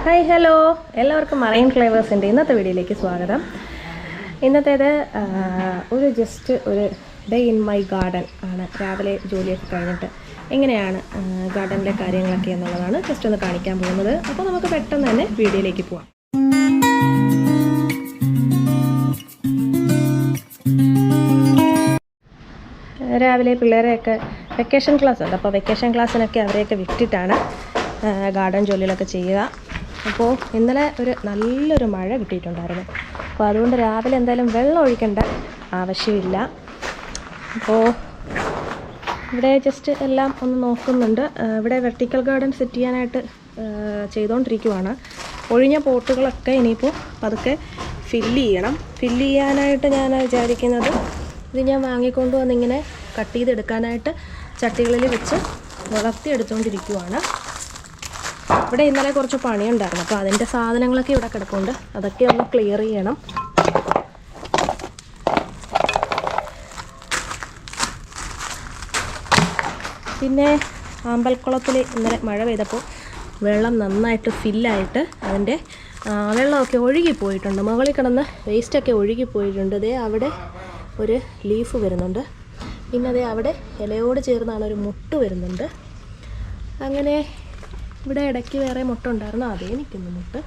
Hi hello, എല്ലാവർക്കും marine ഫ്ലേവേഴ്സിൻ്റെ ഇന്നത്തെ വീഡിയോയിലേക്ക് സ്വാഗതം. ഇന്നത്തേത് ഒരു ഡേ ഇൻ മൈ ഗാർഡൻ ആണ്. രാവിലെ ജോലിയൊക്കെ കഴിഞ്ഞിട്ട് എങ്ങനെയാണ് ഗാർഡനിലെ കാര്യങ്ങളൊക്കെ എന്നുള്ളതാണ് ജസ്റ്റ് ഒന്ന് കാണിക്കാൻ പോകുന്നത്. അപ്പോൾ നമുക്ക് പെട്ടെന്ന് തന്നെ വീഡിയോയിലേക്ക് പോവാം. രാവിലെ പിള്ളേരെയൊക്കെ വെക്കേഷൻ ക്ലാസ് ഉണ്ട്. അപ്പോൾ വെക്കേഷൻ ക്ലാസ്സിനൊക്കെ അവരെയൊക്കെ വിട്ടിട്ടാണ് ഗാർഡൻ ജോലികളൊക്കെ ചെയ്യുക. അപ്പോൾ ഇന്നലെ നല്ലൊരു മഴ കിട്ടിയിട്ടുണ്ടായിരുന്നു. അപ്പോൾ അതുകൊണ്ട് രാവിലെ എന്തായാലും വെള്ളം ഒഴിക്കേണ്ട ആവശ്യമില്ല. അപ്പോൾ ഇവിടെ ജസ്റ്റ് എല്ലാം ഒന്ന് നോക്കുന്നുണ്ട്. ഇവിടെ വെർട്ടിക്കൽ ഗാർഡൻ സെറ്റ് ചെയ്യാനായിട്ട് ചെയ്തുകൊണ്ടിരിക്കുവാണ്. ഒഴിഞ്ഞ പോട്ടുകളൊക്കെ ഇനിയിപ്പോൾ പതുക്കെ ഫില്ല് ചെയ്യാനായിട്ട് ഞാൻ വിചാരിക്കുന്നത്, ഇത് ഞാൻ വാങ്ങിക്കൊണ്ട് വന്നിങ്ങനെ കട്ട് ചെയ്തെടുക്കാനായിട്ട് ചട്ടികളിൽ വെച്ച് വളർത്തിയെടുത്തുകൊണ്ടിരിക്കുവാണ്. ഇവിടെ ഇന്നലെ കുറച്ച് പണിയുണ്ടായിരുന്നു. അപ്പോൾ അതിൻ്റെ സാധനങ്ങളൊക്കെ ഇവിടെ കിടപ്പുണ്ട്. അതൊക്കെ ഒന്ന് ക്ലിയർ ചെയ്യണം. പിന്നെ ആമ്പൽക്കുളത്തിൽ ഇന്നലെ മഴ പെയ്തപ്പോൾ വെള്ളം നന്നായിട്ട് ഫില്ലായിട്ട് അതിൻ്റെ വെള്ളമൊക്കെ ഒഴുകിപ്പോയിട്ടുണ്ട്. മുകളിൽ കിടന്ന് വേസ്റ്റൊക്കെ ഒഴുകിപ്പോയിട്ടുണ്ട്. അതേ അവിടെ ഒരു ലീഫ് വരുന്നുണ്ട്. പിന്നെ അതേ അവിടെ ഇലയോട് ചേർന്നാണ് ഒരു മുട്ട് വരുന്നുണ്ട്. അങ്ങനെ ഇവിടെ ഇടയ്ക്ക് വേറെ മുട്ട ഉണ്ടായിരുന്നു, അതേ നിൽക്കുന്നു മുട്ട്.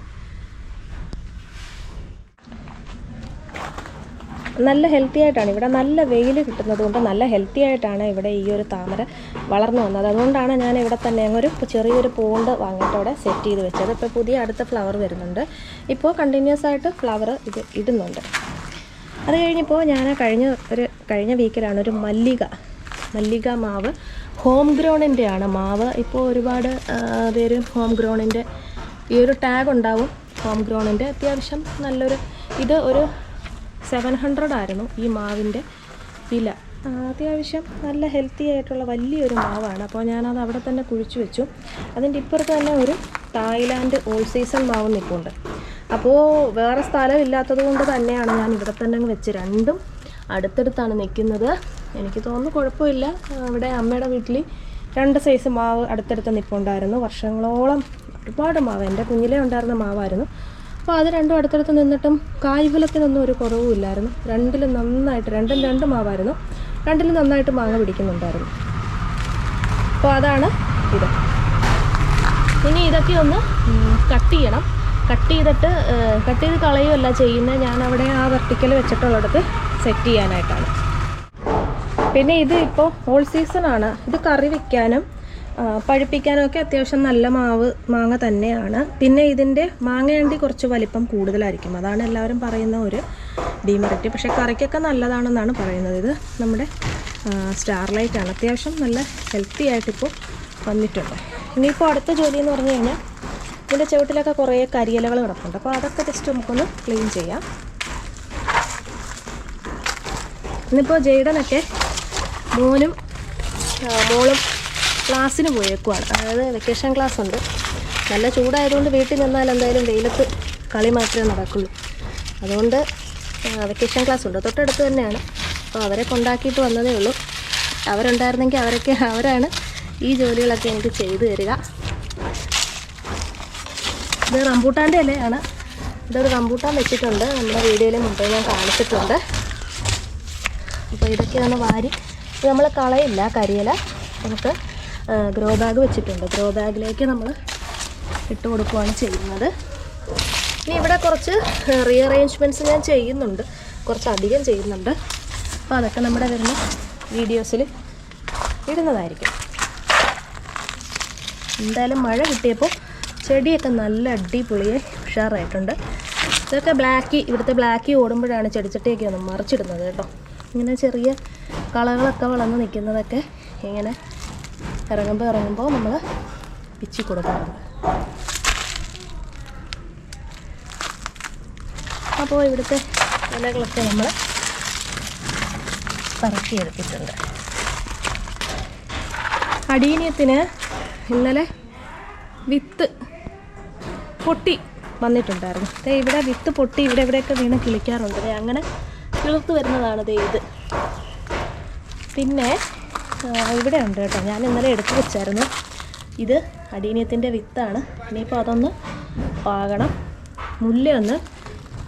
നല്ല ഹെൽത്തി ആയിട്ടാണ് ഇവിടെ, നല്ല വെയിൽ കിട്ടുന്നത് കൊണ്ട് നല്ല ഹെൽത്തി ആയിട്ടാണ് ഇവിടെ ഈ ഒരു താമര വളർന്നു വന്നത്. അതുകൊണ്ടാണ് ഞാൻ ഇവിടെ തന്നെ ഒരു ചെറിയൊരു പോണ്ട് വാങ്ങിയിട്ട് അവിടെ സെറ്റ് ചെയ്ത് വെച്ചത്. ഇപ്പോൾ പുതിയ അടുത്ത ഫ്ലവർ വരുന്നുണ്ട്. ഇപ്പോൾ കണ്ടിന്യൂസ് ആയിട്ട് ഫ്ലവർ ഇത് ഇടുന്നുണ്ട്. അത് കഴിഞ്ഞപ്പോൾ ഞാൻ കഴിഞ്ഞ വീക്കിലാണ് ഒരു മല്ലിക മാവ്, ഹോം ഗ്രോണിൻ്റെ ആണ് മാവ്. ഇപ്പോൾ ഒരുപാട് പേര് ഹോം ഗ്രോണിൻ്റെ ഈ ഒരു ടാഗ് ഉണ്ടാവും. ഹോം ഗ്രോണിൻ്റെ അത്യാവശ്യം നല്ലൊരു, ഇത് ഒരു 700 ആയിരുന്നു ഈ മാവിൻ്റെ ഇല. അത്യാവശ്യം നല്ല ഹെൽത്തി ആയിട്ടുള്ള വലിയൊരു മാവാണ്. അപ്പോൾ ഞാനത് അവിടെ തന്നെ കുഴിച്ചു വെച്ചു. അതിൻ്റെ ഇപ്പുറത്ത് തന്നെ ഒരു തായ്ലാൻഡ് ഓൾ സീസൺ മാവ് നിൽപ്പുണ്ട്. അപ്പോൾ വേറെ സ്ഥലം ഇല്ലാത്തത് കൊണ്ട് തന്നെയാണ് ഞാൻ ഇവിടെ തന്നെ അങ്ങ് വെച്ച്. രണ്ടും അടുത്തടുത്താണ് നിൽക്കുന്നത്. എനിക്ക് തോന്നുന്നു കുഴപ്പമില്ല. ഇവിടെ അമ്മയുടെ വീട്ടിൽ 2 സൈസ് മാവ് അടുത്തടുത്ത് നിൽപ്പുണ്ടായിരുന്നു. വർഷങ്ങളോളം ഒരുപാട് മാവ്, എൻ്റെ കുഞ്ഞിലേ ഉണ്ടായിരുന്ന മാവായിരുന്നു. അപ്പോൾ അത് രണ്ടും അടുത്തടുത്ത് നിന്നിട്ടും കായ്ഫലത്തിനൊന്നും ഒരു കുറവുമില്ലായിരുന്നു. രണ്ടും 2 മാവായിരുന്നു. രണ്ടിലും നന്നായിട്ട് മാങ്ങ പിടിക്കുന്നുണ്ടായിരുന്നു. അപ്പോൾ അതാണ് ഇത്. ഇനി ഇതൊക്കെ ഒന്ന് കട്ട് ചെയ്യണം. കട്ട് ചെയ്ത് കളയുകയല്ല ചെയ്യുന്നത്, ഞാനവിടെ ആ വെർട്ടിക്കൽ വെച്ചിട്ടുള്ളിടത്ത് സെറ്റ് ചെയ്യാനായിട്ടാണ്. പിന്നെ ഇത് ഇപ്പോൾ ഓൾ സീസണാണ്. ഇത് കറി വയ്ക്കാനും പഴുപ്പിക്കാനും ഒക്കെ അത്യാവശ്യം നല്ല മാങ്ങ തന്നെയാണ്. പിന്നെ ഇതിൻ്റെ മാങ്ങയണ്ടി കുറച്ച് വലിപ്പം കൂടുതലായിരിക്കും. അതാണ് എല്ലാവരും പറയുന്ന ഒരു ഡിമെറിറ്റ്. പക്ഷേ കറിക്കൊക്കെ നല്ലതാണെന്നാണ് പറയുന്നത്. ഇത് നമ്മുടെ സ്റ്റാർലൈറ്റാണ്. അത്യാവശ്യം നല്ല ഹെൽത്തി ആയിട്ടിപ്പോൾ വന്നിട്ടുണ്ട്. ഇനിയിപ്പോൾ അടുത്ത ജോലി എന്ന് പറഞ്ഞു കഴിഞ്ഞാൽ ഇതിൻ്റെ ചുവട്ടിലൊക്കെ കുറേ കരിയിലകൾ കിടപ്പുണ്ട്. അപ്പോൾ അതൊക്കെ ജസ്റ്റ് നമുക്കൊന്ന് ക്ലീൻ ചെയ്യാം. ഇന്നിപ്പോൾ ജെയ്ഡനൊക്കെ മോളും ക്ലാസ്സിന് പോയേക്കുവാണ്. അതായത് വെക്കേഷൻ ക്ലാസ് ഉണ്ട്. നല്ല ചൂടായതുകൊണ്ട് വീട്ടിൽ നിന്നാൽ എന്തായാലും വെയിലത്ത് കളി മാത്രമേ നടക്കുള്ളൂ. അതുകൊണ്ട് വെക്കേഷൻ ക്ലാസ് ഉണ്ട്, തൊട്ടടുത്ത് തന്നെയാണ്. അപ്പോൾ അവരെ കൊണ്ടാക്കിയിട്ട് വന്നതേ ഉള്ളൂ. അവരുണ്ടായിരുന്നെങ്കിൽ അവരാണ് ഈ ജോലികളൊക്കെ എനിക്ക് ചെയ്തു തരിക. ഇത് റംബൂട്ടാൻ്റെ ഇലയാണ്. ഇതൊരു റംബൂട്ടാൻ വെച്ചിട്ടുണ്ട്. നമ്മുടെ വീഡിയോയിൽ മുമ്പേ ഞാൻ കാണിച്ചിട്ടുണ്ട്. അപ്പോൾ ഇതൊക്കെ ഒന്ന് വാരി, ഇത് നമ്മൾ കളയില്ല കരിയില. നമുക്ക് ഗ്രോ ബാഗ് വെച്ചിട്ടുണ്ട്. ഗ്രോ ബാഗിലേക്ക് നമ്മൾ ഇട്ട് കൊടുക്കുകയാണ് ചെയ്യുന്നത്. ഇനി ഇവിടെ കുറച്ച് റീഅറേഞ്ച്മെൻറ്റ്സ് ഞാൻ ചെയ്യുന്നുണ്ട്, കുറച്ചധികം ചെയ്യുന്നുണ്ട്. അപ്പോൾ അതൊക്കെ നമ്മുടെ വരുന്ന വീഡിയോസിൽ ഇടുന്നതായിരിക്കും. എന്തായാലും മഴ കിട്ടിയപ്പോൾ ചെടിയൊക്കെ നല്ല അടിപൊളിയെ ഉഷാറായിട്ടുണ്ട്. ഇതൊക്കെ ഇവിടുത്തെ ബ്ലാക്കി ഓടുമ്പോഴാണ് ചെടിച്ചട്ടിയൊക്കെ ഒന്ന് മറിച്ചിടുന്നത് കേട്ടോ. ഇങ്ങനെ ചെറിയ കളകളൊക്കെ വളർന്ന് നിൽക്കുന്നതൊക്കെ ഇങ്ങനെ ഇറങ്ങുമ്പോൾ നമ്മൾ പിച്ചി കൊടുക്കാറുണ്ട്. അപ്പോൾ ഇവിടുത്തെ ഇലകളൊക്കെ നമ്മൾ പറക്കിയെടുത്തിട്ടുണ്ട്. അടീനിയത്തിന് ഇന്നലെ വിത്ത് പൊട്ടി വന്നിട്ടുണ്ടായിരുന്നു. ഇവിടെ വിത്ത് പൊട്ടി ഇവിടെയൊക്കെ വീണ് കിളിക്കാറുണ്ട്. അങ്ങനെ കിളിർത്ത് വരുന്നതാണ് ഇത്. പിന്നെ ഇവിടെ ഉണ്ട് കേട്ടോ, ഞാൻ ഇന്നലെ എടുത്തു വെച്ചായിരുന്നു. ഇത് അടീനിയത്തിൻ്റെ വിത്താണ്. ഇനിയിപ്പോൾ അതൊന്ന് പാകണം. മുല്ലയൊന്ന്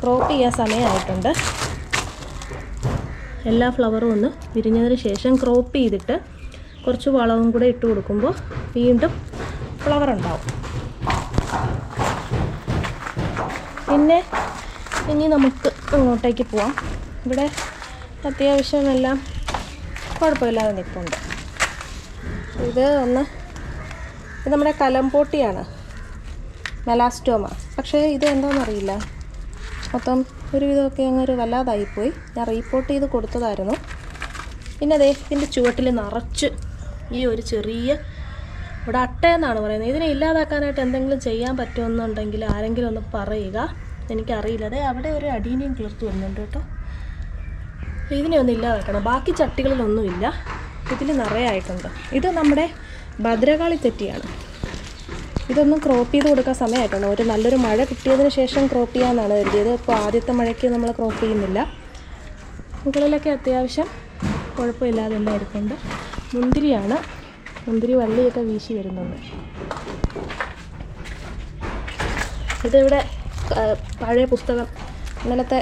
ക്രോപ്പ് ചെയ്യാൻ സമയമായിട്ടുണ്ട്. എല്ലാ ഫ്ലവറും ഒന്ന് വിരിഞ്ഞതിന് ശേഷം ക്രോപ്പ് ചെയ്തിട്ട് കുറച്ച് വളവും കൂടെ ഇട്ട് കൊടുക്കുമ്പോൾ വീണ്ടും ഫ്ലവർ ഉണ്ടാവും. പിന്നെ ഇനി നമുക്ക് അങ്ങോട്ടേക്ക് പോവാം. ഇവിടെ അത്യാവശ്യം എല്ലാം കുഴപ്പമില്ലാതെ നിൽപ്പുണ്ട്. ഇത് നമ്മുടെ കലംപോട്ടിയാണ്, മെലാസ്റ്റോമ. പക്ഷേ ഇത് എന്താണെന്നറിയില്ല, മൊത്തം ഒരുവിധമൊക്കെ അങ്ങൊരു വല്ലാതായിപ്പോയി. ഞാൻ റീപോർട്ട് ചെയ്ത് കൊടുത്തതായിരുന്നു. പിന്നെ അതേ ഇതിൻ്റെ ചുവട്ടിൽ നിറച്ച് ഈ ഒരു ചെറിയ, ഇവിടെ അട്ടയെന്നാണ് പറയുന്നത്. ഇതിനെ ഇല്ലാതാക്കാനായിട്ട് എന്തെങ്കിലും ചെയ്യാൻ പറ്റുമെന്നുണ്ടെങ്കിൽ ആരെങ്കിലും ഒന്ന് പറയുക, എനിക്കറിയില്ല. അതെ അവിടെ ഒരു അടീനിയം കിളിർത്ത് വരുന്നുണ്ട് കേട്ടോ. ഇതിനെ ഒന്ന് ഇല്ലാതാക്കണം. ബാക്കി ചട്ടികളിലൊന്നുമില്ല, ഇതിൽ നിറയായിട്ടുണ്ട്. ഇത് നമ്മുടെ ഭദ്രകാളി തെറ്റിയാണ്. ഇതൊന്നും ക്രോപ്പ് ചെയ്ത് കൊടുക്കാൻ സമയമായിട്ടുണ്ട്. ഒരു നല്ലൊരു മഴ കിട്ടിയതിന് ശേഷം ക്രോപ്പ് ചെയ്യാമെന്നാണ് കരുതിയത്. ഇപ്പോൾ ആദ്യത്തെ മഴയ്ക്ക് നമ്മൾ ക്രോപ്പ് ചെയ്യുന്നില്ല. മുകളിലൊക്കെ അത്യാവശ്യം കുഴപ്പമില്ലാതെ എല്ലാം ഇരിപ്പുണ്ട്. മുന്തിരിയാണ്, മുന്തിരി വള്ളിയൊക്കെ വീശി വരുന്നുണ്ട്. ഇതിവിടെ പഴയ പുസ്തകം, ഇന്നലത്തെ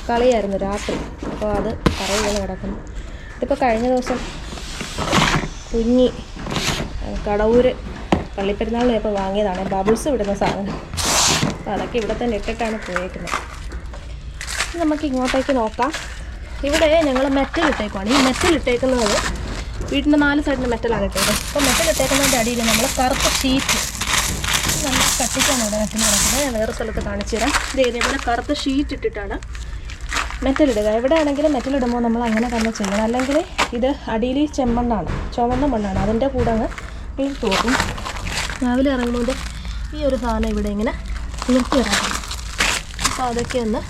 കളിയായിരുന്നു രാത്രി, അപ്പോൾ അത് പറയുകയാണ് കിടക്കുന്നു. ഇതിപ്പോൾ കഴിഞ്ഞ ദിവസം കുഞ്ഞി കടവൂർ പള്ളിപ്പെരുന്നാളിന് ഇപ്പോൾ വാങ്ങിയതാണ്, ബബിൾസ് വിടുന്ന സാധനം. അപ്പോൾ അതൊക്കെ ഇവിടെ തന്നെ ഇട്ടിട്ടാണ് പോയേക്കുന്നത്. നമുക്ക് ഇങ്ങോട്ടേക്ക് നോക്കാം. ഇവിടെ ഞങ്ങൾ മെറ്റൽ ഇട്ടേക്കുവാണ്. ഈ മെറ്റൽ ഇട്ടേക്കുന്നത് വീടിൻ്റെ 4 സൈഡിന് മെറ്റലാണ് ഇട്ടേക്കുന്നത്. അപ്പോൾ മെറ്റൽ ഇട്ടേക്കുന്നതിൻ്റെ അടിയിൽ നമ്മൾ കറുത്ത ഷീറ്റ്, നല്ല കട്ടിക്കാണ് ഇവിടെ മെറ്റൽ കിടക്കുന്നത്. ഞാൻ വേറെ സ്ഥലത്ത് കാണിച്ചു തരാം. ഇതേപോലെ കറുത്ത ഷീറ്റ് ഇട്ടിട്ടാണ് മെറ്റൽ ഇടുക. എവിടെ ആണെങ്കിലും മെറ്റൽ ഇടുമ്പോൾ നമ്മൾ അങ്ങനെ തന്നെ ചെയ്യണം. അല്ലെങ്കിൽ ഇത് അടിയിൽ ചെമ്മണ്ണാണ്, ചുവന്ന മണ്ണാണ്, അതിൻ്റെ കൂടെ അങ്ങ് ഇട്ട് പോകും. രാവിലെ ഇറങ്ങുമ്പോൾ ഈ ഒരു സാധനം ഇവിടെ ഇങ്ങനെ നിർത്തി ഇറങ്ങും. അപ്പോൾ അതൊക്കെ ഒന്ന്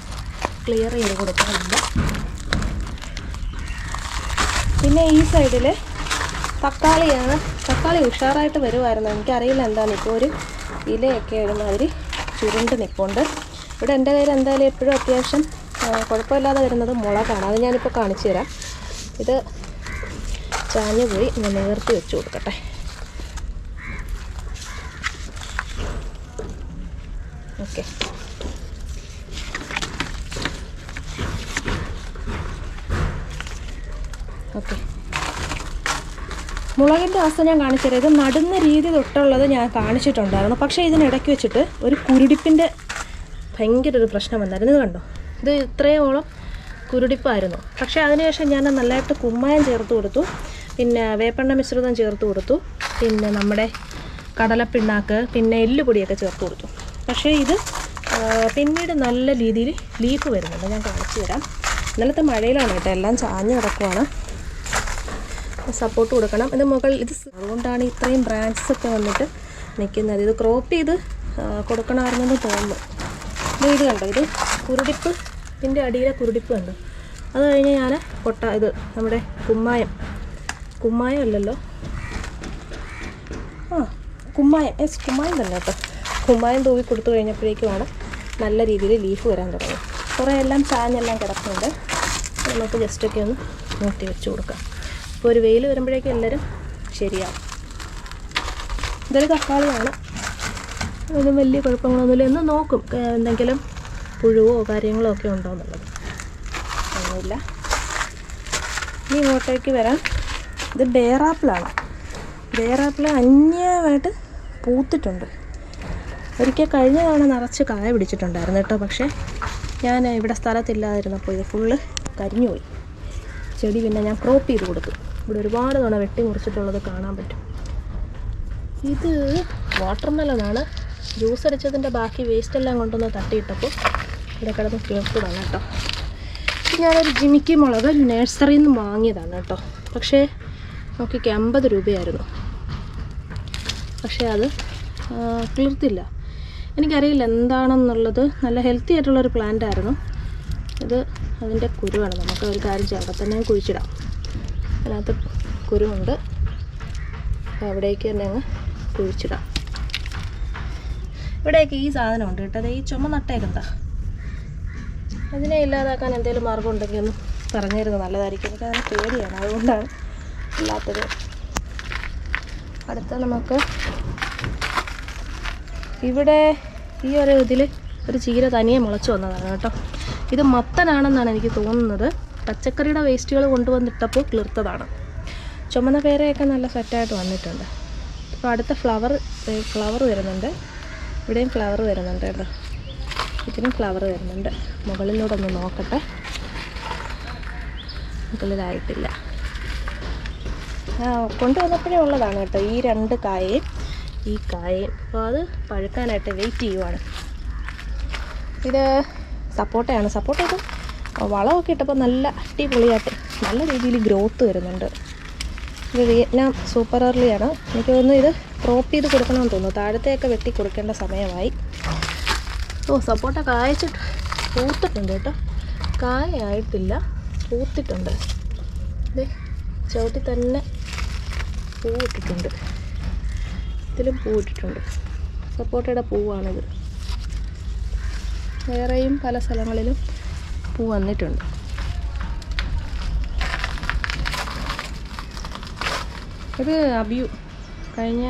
ക്ലിയർ ചെയ്ത് കൊടുക്കുന്നുണ്ട്. പിന്നെ ഈ സൈഡിൽ തക്കാളിയാണ്. തക്കാളി ഉഷാറായിട്ട് വരുമായിരുന്നു. എനിക്കറിയില്ല എന്താണ്, ഇപ്പോൾ ഒരു ഇലയൊക്കെ ഒരുമാതിരി ചുരുണ്ട് നിൽപ്പുണ്ട്. ഇവിടെ എൻ്റെ കയ്യിൽ എന്തായാലും എപ്പോഴും അത്യാവശ്യം കുഴപ്പമില്ലാതെ വരുന്നത് മുളകാണ്. അത് ഞാനിപ്പോൾ കാണിച്ചു തരാം. ഇത് ചാഞ്ഞു പോയി, ഞാൻ നിവർത്തി വെച്ച് കൊടുക്കട്ടെ. Okay, okay. മുളകിൻ്റെ അവസ്ഥ ഞാൻ കാണിച്ചു തരാം. ഇത് നടുന്ന രീതി തൊട്ടുള്ളത് ഞാൻ കാണിച്ചിട്ടുണ്ടായിരുന്നു. പക്ഷേ ഇതിനിടയ്ക്ക് വെച്ചിട്ട് ഒരു കുരുടിപ്പിൻ്റെ ഭയങ്കര ഒരു പ്രശ്നം വന്നായിരുന്നു. ഇത് കണ്ടോ, ഇത് ഇത്രയോളം കുരുടിപ്പായിരുന്നു. പക്ഷേ അതിനുശേഷം ഞാൻ നല്ലതായിട്ട് കുമ്മായം ചേർത്ത് കൊടുത്തു, പിന്നെ വേപ്പെണ്ണ മിശ്രിതം ചേർത്ത് കൊടുത്തു, പിന്നെ നമ്മുടെ കടലപ്പിണ്ണാക്ക്, പിന്നെ എല്ലുപൊടിയൊക്കെ ചേർത്ത് കൊടുത്തു. പക്ഷേ ഇത് പിന്നീട് നല്ല രീതിയിൽ ലീഫ് വരുന്നുണ്ട്. ഞാൻ കാണിച്ചു തരാം. ഇന്നലത്തെ മഴയിലാണ് കേട്ടോ, എല്ലാം ചാഞ്ഞ് കിടക്കുവാണ്. സപ്പോർട്ട് കൊടുക്കണം. ഇത് അതുകൊണ്ടാണ് ഇത്രയും ബ്രാഞ്ചസ് ഒക്കെ വന്നിട്ട് നിൽക്കുന്നത്. ഇത് ക്രോപ്പ് ചെയ്ത് കൊടുക്കണമായിരുന്നെന്ന് തോന്നുന്നു. ഇത് കണ്ടോ, ഇത് കുരുടിപ്പ്, ഇതിൻ്റെ അടിയിലെ കുരുടിപ്പ് കണ്ടോ. അത് കഴിഞ്ഞ് ഞാൻ ഇത് നമ്മുടെ കുമ്മായം അല്ലല്ലോ, കുമ്മായം തന്നെ കേട്ടോ. കുമ്മായം തൂവി കൊടുത്തു കഴിഞ്ഞപ്പോഴേക്കുമാണ് നല്ല രീതിയിൽ ലീഫ് വരാൻ തുടങ്ങി. കുറേ എല്ലാം ചാഞ്ഞെല്ലാം കിടക്കുന്നുണ്ട്. നമുക്ക് ജസ്റ്റൊക്കെ ഒന്ന് മൂട്ടി വെച്ച് കൊടുക്കാം. ഇപ്പോൾ ഒരു വെയിൽ വരുമ്പോഴേക്കും എല്ലാവരും ശരിയാവും. ഇതൊരു തക്കാളിയാണ്, അതിന് വലിയ കുഴപ്പങ്ങളൊന്നുമില്ല. എന്ന് നോക്കും എന്തെങ്കിലും പുഴുവോ കാര്യങ്ങളോ ഒക്കെ ഉണ്ടോ എന്നുള്ളത്. ഒന്നുമില്ല. ഇനി ഇങ്ങോട്ടേക്ക് വരാം. ഇത് ബേറാപ്പിളാണ്. ബേറാപ്പിൾ അന്യമായിട്ട് പൂത്തിട്ടുണ്ട്. ഒരിക്കൽ കഴിഞ്ഞ തവണ നിറച്ച് കായ പിടിച്ചിട്ടുണ്ടായിരുന്നു കേട്ടോ. പക്ഷേ ഞാൻ ഇവിടെ സ്ഥലത്തില്ലാതിരുന്നപ്പോൾ ഇത് ഫുള്ള് കരിഞ്ഞുപോയി ചെടി. പിന്നെ ഞാൻ ക്രോപ്പ് ചെയ്ത് കൊടുത്തു. ഇവിടെ ഒരുപാട് തവണ വെട്ടി മുറിച്ചിട്ടുള്ളത് കാണാൻ പറ്റും. ഇത് വാട്ടർമെലനാണ്. ജ്യൂസ് അടിച്ചതിൻ്റെ ബാക്കി വേസ്റ്റെല്ലാം കൊണ്ടൊന്ന് തട്ടിയിട്ടപ്പോൾ ഇവിടെ കിടന്ന് കിളിർത്തതാണ് കേട്ടോ. ഞാനൊരു ജിമിക്കി മുളക് നഴ്സറിയിൽ നിന്ന് വാങ്ങിയതാണ് കേട്ടോ. പക്ഷേ നോക്കിക്ക് 50 രൂപയായിരുന്നു. പക്ഷേ അത് കിളിർത്തില്ല. എനിക്കറിയില്ല എന്താണെന്നുള്ളത്. നല്ല ഹെൽത്തി ആയിട്ടുള്ളൊരു പ്ലാന്റ് ആയിരുന്നു ഇത്. അതിൻ്റെ കുരുവാണ്. നമുക്ക് ഒരു കാര്യം ചെയ്യാം, അവിടെ തന്നെ കുഴിച്ചിടാം. അതിനകത്ത് കുരുവുണ്ട്. അപ്പോൾ അവിടേക്ക് തന്നെ അങ്ങ് കുഴിച്ചിടാം. ഇവിടെയൊക്കെ ഈ സാധനമുണ്ട് കേട്ടോ. അത് ഈ ചുമന്നട്ടേക്കെന്താ, അതിനെ ഇല്ലാതാക്കാൻ എന്തെങ്കിലും മാർഗം ഉണ്ടെങ്കിൽ ഒന്ന് പറഞ്ഞിരുന്നു നല്ലതായിരിക്കും. എനിക്ക് അതിന് പേടിയാണ്, അതുകൊണ്ടാണ് ഇല്ലാത്തത്. അടുത്ത നമുക്ക് ഇവിടെ ഈ ഒരു ഇതിൽ ഒരു ചീര തനിയെ മുളച്ച് വന്നതാണ് കേട്ടോ. ഇത് മത്തനാണെന്നാണ് എനിക്ക് തോന്നുന്നത്. പച്ചക്കറിയുടെ വേസ്റ്റുകൾ കൊണ്ടുവന്നിട്ടപ്പോൾ കിളിർത്തതാണ്. ചുമന്ന പേരയൊക്കെ നല്ല സെറ്റായിട്ട് വന്നിട്ടുണ്ട്. അപ്പോൾ അടുത്ത ഫ്ലവർ വരുന്നുണ്ട്. ഇവിടെയും ഫ്ലവർ വരുന്നുണ്ട് കേട്ടോ. ഇതിനും ഫ്ലവർ വരുന്നുണ്ട്. മുകളിലൂടെ ഒന്ന് നോക്കട്ടെ. മുകളിലായിട്ടില്ല. കൊണ്ടുവന്നപ്പോഴേ ഉള്ളതാണ് കേട്ടോ ഈ 2 കായയും ഈ കായയും. അപ്പോൾ അത് പഴുക്കാനായിട്ട് വെയിറ്റ് ചെയ്യുവാണ്. ഇത് സപ്പോട്ടയാണ്. സപ്പോട്ട ഇത് വളമൊക്കെ ഇട്ടപ്പോൾ നല്ല അടിപൊളിയായിട്ട് നല്ല രീതിയിൽ ഗ്രോത്ത് വരുന്നുണ്ട്. ഇത് വിയറ്റ്നാം സൂപ്പർ എർലിയാണ്. എനിക്ക് തോന്നുന്നു ഇത് ക്രോപ്പ് ചെയ്ത് കൊടുക്കണമെന്ന് തോന്നുന്നു. താഴത്തെയൊക്കെ വെട്ടി കൊടുക്കേണ്ട സമയമായി. സപ്പോട്ട കായച്ചിട്ട് പൂത്തിട്ടുണ്ട് കേട്ടോ. കായായിട്ടില്ല, പൂത്തിട്ടുണ്ട്. ഇത് ചവിട്ടി തന്നെ പൂവിട്ടിട്ടുണ്ട്. ഇതിലും പൂവിട്ടിട്ടുണ്ട്. സപ്പോട്ടയുടെ പൂവാണിത്. വേറെയും പല സ്ഥലങ്ങളിലും പൂ വന്നിട്ടുണ്ട്. ഇത് അബിയു കഴിഞ്ഞ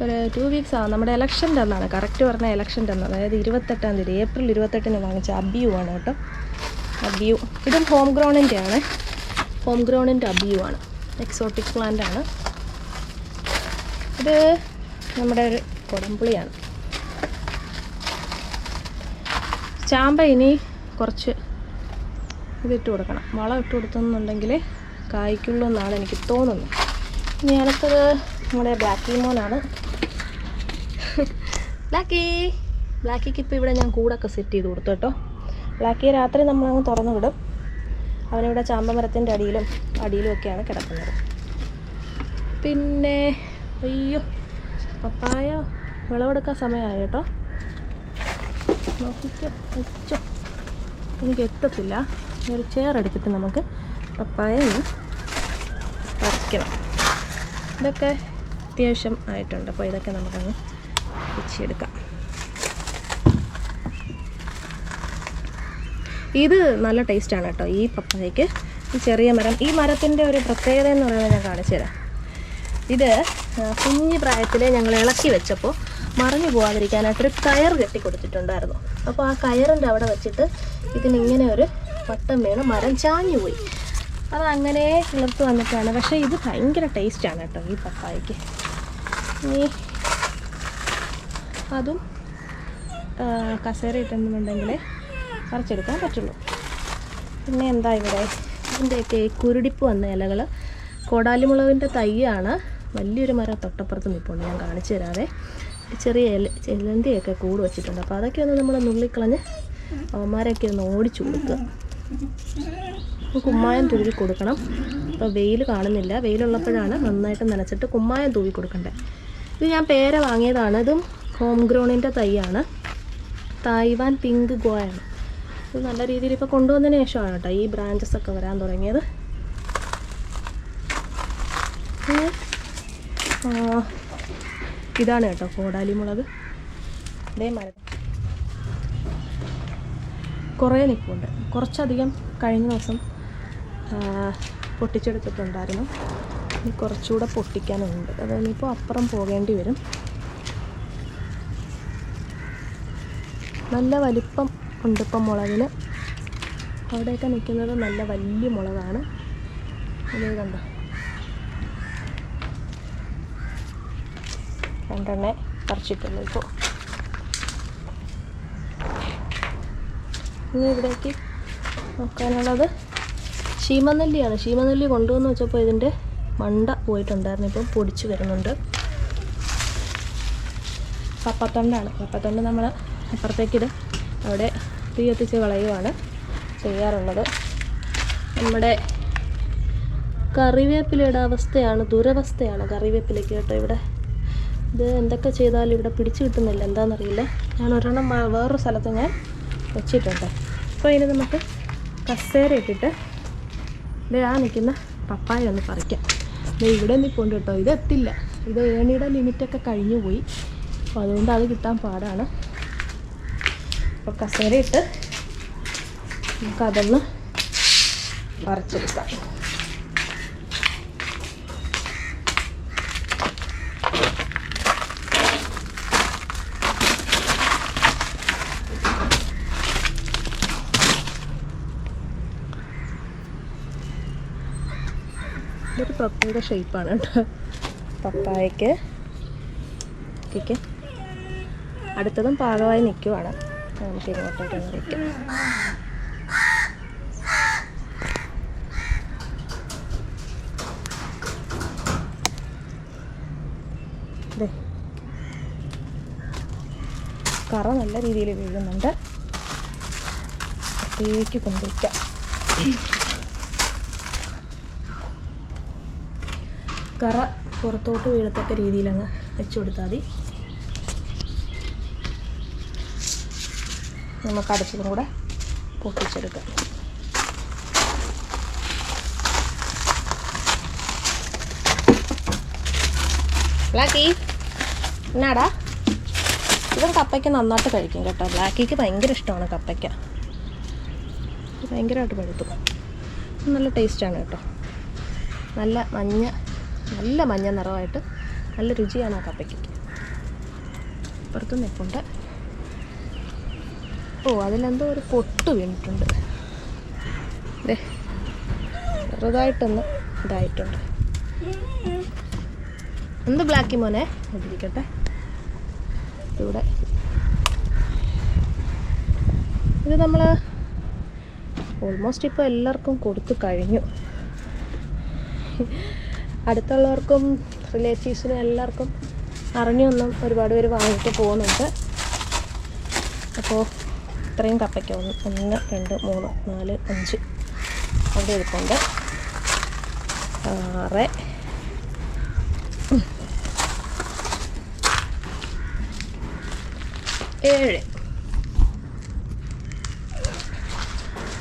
ഒരു 2 വീക്സ് ആണ്. നമ്മുടെ ഇലക്ഷൻ്റെ അന്നാണ്, കറക്റ്റ് പറഞ്ഞാൽ ഇലക്ഷൻ്റെ അന്ന്, അതായത് 28-ാം തീയതി ഏപ്രിൽ 28-ന് വാങ്ങിച്ച അബിയു ആണ് കേട്ടോ. അബിയു ഇതും ഹോം ഗ്രൗണ്ടിൻ്റെ ആണ്. ഹോം ഗ്രൗണ്ടിൻ്റെ അബിയു ആണ്. എക്സോട്ടിക് പ്ലാന്റ് ആണ് ഇത്. നമ്മുടെ ഒരു കൊടംപുളിയാണ്. ചാമ്പ ഇനി കുറച്ച് ഇതിട്ട് കൊടുക്കണം. വളം ഇട്ട് കൊടുത്തെന്നുണ്ടെങ്കിൽ കായ്ക്കുള്ളൂ എന്നാണ് എനിക്ക് തോന്നുന്നത്. ഇനി അടുത്തത് നമ്മുടെ ബ്ലാക്കി മോനാണ്. ബ്ലാക്കിക്ക് ഇപ്പോൾ ഇവിടെ ഞാൻ കൂടൊക്കെ സെറ്റ് ചെയ്ത് കൊടുത്തു കേട്ടോ. ബ്ലാക്കിയെ രാത്രി നമ്മളങ്ങ് തുറന്നു വിടും. അവനിവിടെ ചാമ്പ മരത്തിൻ്റെ അടിയിലും ഒക്കെയാണ് കിടക്കുന്നത്. പിന്നെ അയ്യോ, പപ്പായ വിളവെടുക്കാൻ സമയമായി കേട്ടോ. നോക്കിക്കോ, വെച്ചോ. എനിക്ക് എത്തത്തില്ല. ഒരു ചേറെടുത്തിട്ട് നമുക്ക് പപ്പായ പറിക്കണം. ഇതൊക്കെ അത്യാവശ്യം ആയിട്ടുണ്ട്. അപ്പോൾ ഇതൊക്കെ നമുക്കങ്ങ് വെച്ചെടുക്കാം. ഇത് നല്ല ടേസ്റ്റാണ് കേട്ടോ ഈ പപ്പായയ്ക്ക്. ഈ ചെറിയ മരം, ഈ മരത്തിൻ്റെ ഒരു പ്രത്യേകത എന്ന് പറയുന്നത് ഞാൻ കാണിച്ചു തരാം. ഇത് കുഞ്ഞു പ്രായത്തിൽ ഞങ്ങൾ ഇളക്കി വെച്ചപ്പോൾ മറിഞ്ഞു പോകാതിരിക്കാനായിട്ടൊരു കയർ കെട്ടി കൊടുത്തിട്ടുണ്ടായിരുന്നു. അപ്പോൾ ആ കയറിൻ്റെ അവിടെ വെച്ചിട്ട് ഇതിനിങ്ങനെ ഒരു വട്ടം വീണ് മരം ചാഞ്ഞു പോയി. അതങ്ങനെ കിളിർത്ത് വന്നിട്ടാണ്. പക്ഷേ ഇത് ഭയങ്കര ടേസ്റ്റാണ് കേട്ടോ ഈ പപ്പായയ്ക്ക്. ഇനി അതും കസേര ഇട്ടുണ്ടെങ്കിൽ പറിച്ചെടുക്കാൻ പറ്റുള്ളൂ. പിന്നെ എന്താ ഇവിടെ ഇതിൻ്റെയൊക്കെ കുരുടിപ്പ് വന്ന ഇലകൾ കോടാലിമുളകിൻ്റെ തൈയാണ്. വലിയൊരു മരം തൊട്ടപ്പുറത്ത് നിൽപ്പുണ്ട്, ഞാൻ കാണിച്ചു തരാതെ. ചെറിയ ചെലന്തിയൊക്കെ കൂട് വെച്ചിട്ടുണ്ട്. അപ്പോൾ അതൊക്കെ ഒന്ന് നമ്മൾ നുള്ളിക്കളഞ്ഞ് അവന്മാരൊക്കെ ഒന്ന് ഓടിച്ചു കൊടുക്കുക. കുമ്മായം തൂവി കൊടുക്കണം. അപ്പോൾ വെയിൽ കാണുന്നില്ല. വെയിലുള്ളപ്പോഴാണ് നന്നായിട്ട് നനച്ചിട്ട് കുമ്മായം തൂവി കൊടുക്കണ്ടേ. ഇത് ഞാൻ പേര വാങ്ങിയതാണ്. ഇതും ഹോം ഗ്രോണിൻ്റെ തൈയാണ്. തായ്വാൻ പിങ്ക് ഗോയാണ്. ഇത് നല്ല രീതിയിൽ ഇപ്പോൾ കൊണ്ടുവന്നതിന് ശേഷമാണ് കേട്ടോ ഈ ബ്രാഞ്ചസ് ഒക്കെ വരാൻ തുടങ്ങിയത്. ഇതാണ് കേട്ടോ കോടാലിമുളക്. ഇതേ മരം കുറേ നിൽപ്പുണ്ട്. കുറച്ചധികം കഴിഞ്ഞ ദിവസം പൊട്ടിച്ചെടുത്തിട്ടുണ്ടായിരുന്നു. ഇനി കുറച്ചുകൂടെ പൊട്ടിക്കാനുണ്ട്. അതിനിപ്പോൾ അപ്പുറം പോകേണ്ടി വരും. നല്ല വലിപ്പം ഉണ്ട് ഇപ്പം മുളകിന്. അവിടെയൊക്കെ നിൽക്കുന്നത് നല്ല വലിയ മുളകാണ്. അതേ കണ്ടോ, 2 പറിച്ചിട്ടുള്ളൂ ഇപ്പോൾ. ഇനി ഇവിടേക്ക് നോക്കാനുള്ളത് ശീമനെല്ലിയാണ്. ശീമനെല്ലി കൊണ്ടുവന്ന് വെച്ചപ്പോൾ ഇതിൻ്റെ മണ്ട പോയിട്ടുണ്ടായിരുന്നു. ഇപ്പം പൊടിച്ച് വരുന്നുണ്ട്. പപ്പത്തൊണ്ടാണ്. പപ്പത്തൊണ്ട് നമ്മൾ അപ്പുറത്തേക്കിടും. അവിടെ തീ കത്തിച്ച് കളയുവാണ് ചെയ്യാറുള്ളത്. നമ്മുടെ കറിവേപ്പിലയുടെ അവസ്ഥയാണ്, ദുരവസ്ഥയാണ് കറിവേപ്പിലയ്ക്ക് കേട്ടോ ഇവിടെ. ഇത് എന്തൊക്കെ ചെയ്താലും ഇവിടെ പിടിച്ചു കിട്ടുന്നില്ല, എന്താണെന്നറിയില്ല. ഞാൻ ഒരെണ്ണം വേറൊരു സ്ഥലത്ത് ഞാൻ വെച്ചിട്ടുണ്ട്. അപ്പോൾ ഇതിന് നമുക്ക് കസേര ഇട്ടിട്ട് ഇത് ആ നിൽക്കുന്ന പപ്പായ ഒന്ന് പറിക്കാം. ഇത് ഇവിടെ നിൽപ്പുണ്ട് കേട്ടോ. ഇത് എത്തില്ല. ഇത് ഏണിയുടെ ലിമിറ്റൊക്കെ കഴിഞ്ഞു പോയി. അപ്പോൾ അതുകൊണ്ട് അത് കിട്ടാൻ പാടാണ്. അപ്പോൾ കസേര ഇട്ട് നമുക്കതൊന്ന് പറിച്ചെടുക്കാം. ഇതൊരു പ്രത്യേക ഷേപ്പാണ് കേട്ടോ പപ്പായക്ക്. ഓക്കെ, അടുത്തതും പാകമായി നിൽക്കുവാണ്. നമുക്ക് ഇങ്ങോട്ടേക്ക് വയ്ക്കാം. അതെ, കറ നല്ല രീതിയിൽ വീഴുന്നുണ്ട്. അത്തേക്ക് കൊണ്ടുവയ്ക്കാം. കറ പുറത്തോട്ട് വീഴത്തക്ക രീതിയിൽ അങ്ങ് വെച്ച് കൊടുത്താൽ മതി. നമുക്ക് അടച്ചതും കൂടെ പൊട്ടിച്ചെടുക്കാം. ബ്ലാക്കി എന്നാടാ, ഇവൻ കപ്പയ്ക്ക നന്നായിട്ട് കഴിക്കും കേട്ടോ. ബ്ലാക്കിക്ക് ഭയങ്കര ഇഷ്ടമാണ് കപ്പയ്ക്ക. ഭയങ്കരമായിട്ട് പഴുത്തു. നല്ല ടേസ്റ്റാണ് കേട്ടോ. നല്ല മഞ്ഞ നിറമായിട്ട് നല്ല രുചിയാണ് ആ കപ്പയ്ക്ക്. പുറത്തും നിൽപ്പുണ്ട്. ഓ, അതിലെന്തോ ഒരു പൊട്ട് വീണിട്ടുണ്ട്. അതെ, ചെറുതായിട്ടൊന്ന് ഇതായിട്ടുണ്ട്. എന്ത് ബ്ലാക്കി മോനെ ഇതിരിക്കട്ടെ. ഇവിടെ ഇത് നമ്മൾ ഓൾമോസ്റ്റ് ഇപ്പോൾ എല്ലാവർക്കും കൊടുത്തു കഴിഞ്ഞു. അടുത്തുള്ളവർക്കും റിലേറ്റീവ്സിനും എല്ലാവർക്കും അറിഞ്ഞൊന്നും ഒരുപാട് പേര് വാങ്ങിയിട്ട് പോകുന്നുണ്ട്. അപ്പോൾ ഇത്രയും കപ്പയ്ക്ക 1 2 3 4 5 അവിടെ ഇരിപ്പുണ്ട്. 6 7.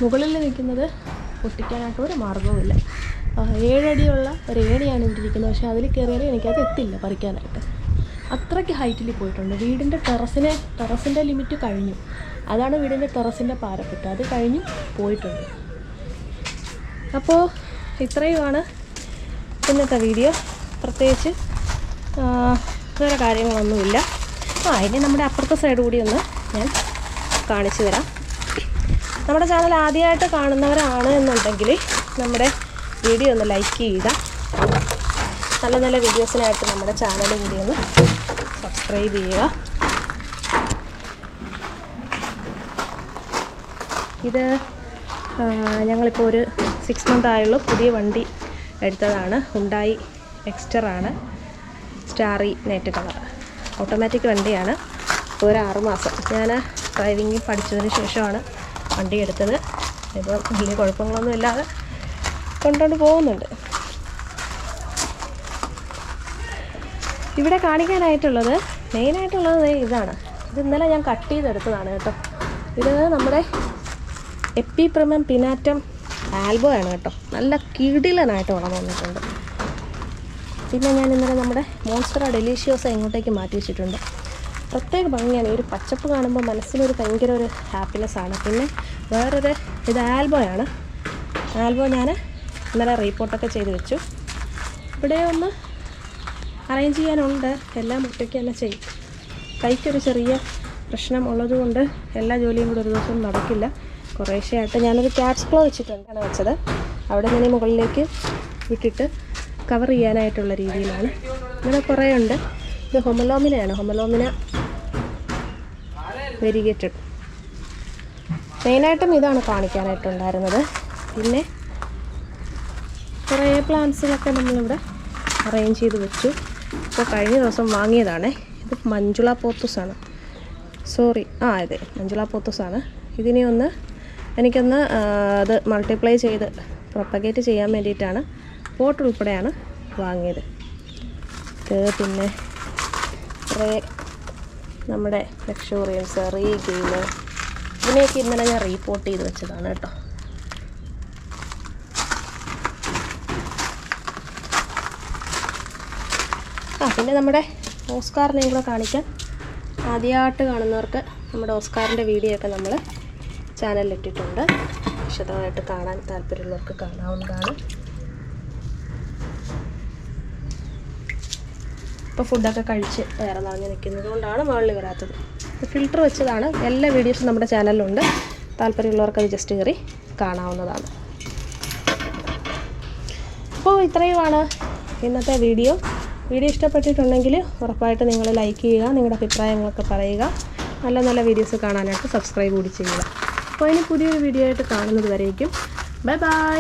മുകളിൽ നിൽക്കുന്നത് പൊട്ടിക്കാനായിട്ട് ഒരു മാർഗവുമില്ല. 7 അടിയുള്ള ഒരു ഏണിയാണ് ഇവിടെ ഇരിക്കുന്നത്. പക്ഷേ അതിൽ കയറിയാലും എനിക്കത് എത്തില്ല പറിക്കാനായിട്ട്. അത്രയ്ക്ക് ഹൈറ്റിൽ പോയിട്ടുണ്ട്. വീടിൻ്റെ ടെറസിൻ്റെ ലിമിറ്റ് കഴിഞ്ഞു. അതാണ് വീടിൻ്റെ ടെറസിൻ്റെ പാരപ്പെട്ട്. അത് കഴിഞ്ഞ് പോയിട്ടുണ്ട്. അപ്പോൾ ഇത്രയുമാണ് ഇന്നത്തെ വീഡിയോ. പ്രത്യേകിച്ച് വേറെ കാര്യങ്ങളൊന്നുമില്ല. ഇനി നമ്മുടെ അപ്പുറത്തെ സൈഡ് കൂടി ഒന്ന് ഞാൻ കാണിച്ചു തരാം. നമ്മുടെ ചാനൽ ആദ്യമായിട്ട് കാണുന്നവരാണ് എന്നുണ്ടെങ്കിൽ നമ്മുടെ വീഡിയോ ഒന്ന് ലൈക്ക് ചെയ്യുക. നല്ല നല്ല വീഡിയോസിനായിട്ട് നമ്മുടെ ചാനൽ കൂടി ഒന്ന് സബ്സ്ക്രൈബ് ചെയ്യുക. ഇത് ഞങ്ങളിപ്പോൾ ഒരു 6 month ആയുള്ള പുതിയ വണ്ടി എടുത്തതാണ്. ഹുണ്ടായി എക്സ്റ്ററാണ്, സ്റ്റാറി നൈറ്റ് കളർ, ഓട്ടോമാറ്റിക് വണ്ടിയാണ്. ഒരു 6 മാസം ഞാൻ ഡ്രൈവിംഗ് പഠിച്ചതിന് ശേഷമാണ് വണ്ടി എടുത്തത്. ഇപ്പോൾ വലിയ കുഴപ്പങ്ങളൊന്നും ഇല്ലാതെ കൊണ്ടുകൊണ്ട് പോകുന്നുണ്ട്. ഇവിടെ കാണിക്കാനായിട്ടുള്ളത് മെയിനായിട്ടുള്ളത് ഇതാണ്. ഇത് ഇന്നലെ ഞാൻ കട്ട് ചെയ്തെടുത്തതാണ് കേട്ടോ. ഇത് നമ്മുടെ എപ്പിപ്രിമം പിനാറ്റം ആൽബോ ആണ് കേട്ടോ. നല്ല കിടിലനായിട്ട് വളർന്നു വന്നിട്ടുണ്ട്. പിന്നെ ഞാൻ ഇന്നലെ നമ്മുടെ മോൺസ്റ്റർ ഡെലീഷ്യോസ് ഇങ്ങോട്ടേക്ക് മാറ്റി വെച്ചിട്ടുണ്ട്. പ്രത്യേക ഭംഗിയാണ്. ഈ ഒരു പച്ചപ്പ് കാണുമ്പോൾ മനസ്സിനൊരു ഭയങ്കര ഒരു ഹാപ്പിനെസ്സാണ്. പിന്നെ വേറൊരു ഇത് ആൽബോയാണ്. ആൽബോ ഞാൻ ഇന്നലെ റീപ്പോർട്ടൊക്കെ ചെയ്ത് വെച്ചു. ഇവിടെ ഒന്ന് അറേഞ്ച് ചെയ്യാനുണ്ട്. എല്ലാം ഒറ്റയ്ക്ക് തന്നെ ചെയ്യും. കൈക്കൊരു ചെറിയ പ്രശ്നം ഉള്ളതുകൊണ്ട് എല്ലാ ജോലിയും കൂടെ ഒരു ദിവസം നടക്കില്ല. കുറേശ്ശെയായിട്ട് ഞാനൊരു ക്യാറ്റ്സ് ക്ലോ വെച്ചിട്ടാണ് വെച്ചത്. അവിടെ നിന്ന് മുകളിലേക്ക് വിട്ടിട്ട് കവർ ചെയ്യാനായിട്ടുള്ള രീതിയിലാണ്. ഇങ്ങനെ കുറേ ഉണ്ട്. ഇത് ഹൊമലോമിനയാണ്. ഹൊമലോമിന വെരിഗേറ്റഡ്. മെയിനായിട്ടും ഇതാണ് കാണിക്കാനായിട്ടുണ്ടായിരുന്നത്. പിന്നെ കുറേ പ്ലാന്റ്സുകളൊക്കെ നമ്മളിവിടെ അറേഞ്ച് ചെയ്ത് വെച്ചു. ഇപ്പോൾ കഴിഞ്ഞ ദിവസം വാങ്ങിയതാണ്. ഇത് മഞ്ജുള പോത്തൂസാണ്. അതെ, മഞ്ജുള പോത്തൂസാണ്. ഇതിനെ എനിക്കൊന്ന് അത് മൾട്ടിപ്ലൈ ചെയ്ത് പ്രൊപ്പഗേറ്റ് ചെയ്യാൻ വേണ്ടിയിട്ടാണ് പോട്ട് ഉൾപ്പെടെയാണ് വാങ്ങിയത്. പിന്നെ കുറേ നമ്മുടെ ലക്ഷോറിയൻസ്, റീഗെയിന്, ഇതിനെയൊക്കെ ഇന്നലെ ഞാൻ റീപോർട്ട് ചെയ്ത് വെച്ചതാണ് കേട്ടോ. പിന്നെ നമ്മുടെ ഓസ്കാറിനെയും കൂടെ കാണിക്കാം. ആദ്യമായിട്ട് കാണുന്നവർക്ക് നമ്മുടെ ഓസ്കാറിൻ്റെ വീഡിയോ ഒക്കെ നമ്മൾ ചാനലിലിട്ടിട്ടുണ്ട്. വിശദമായിട്ട് കാണാൻ താല്പര്യമുള്ളവർക്ക് കാണാവുന്നതാണ്. ഇപ്പോൾ ഫുഡൊക്കെ കഴിച്ച് വേറെ നിറഞ്ഞ് നിൽക്കുന്നത് കൊണ്ടാണ് മുകളിൽ വരാത്തത്. ഫിൽറ്റർ വെച്ചതാണ്. എല്ലാ വീഡിയോസും നമ്മുടെ ചാനലിലുണ്ട്. താല്പര്യമുള്ളവർക്ക് അത് ജസ്റ്റ് കയറി കാണാവുന്നതാണ്. അപ്പോൾ ഇത്രയുമാണ് ഇന്നത്തെ വീഡിയോ ഇഷ്ടപ്പെട്ടിട്ടുണ്ടെങ്കിൽ ഉറപ്പായിട്ട് നിങ്ങൾ ലൈക്ക് ചെയ്യുക, നിങ്ങളുടെ അഭിപ്രായങ്ങളൊക്കെ പറയുക. നല്ല നല്ല വീഡിയോസ് കാണാനായിട്ട് സബ്സ്ക്രൈബ് കൂടി ചെയ്യുക. അപ്പോൾ ഇനി പുതിയൊരു വീഡിയോ ആയിട്ട് കാണുന്നത് വരേക്കും ബൈ ബൈ.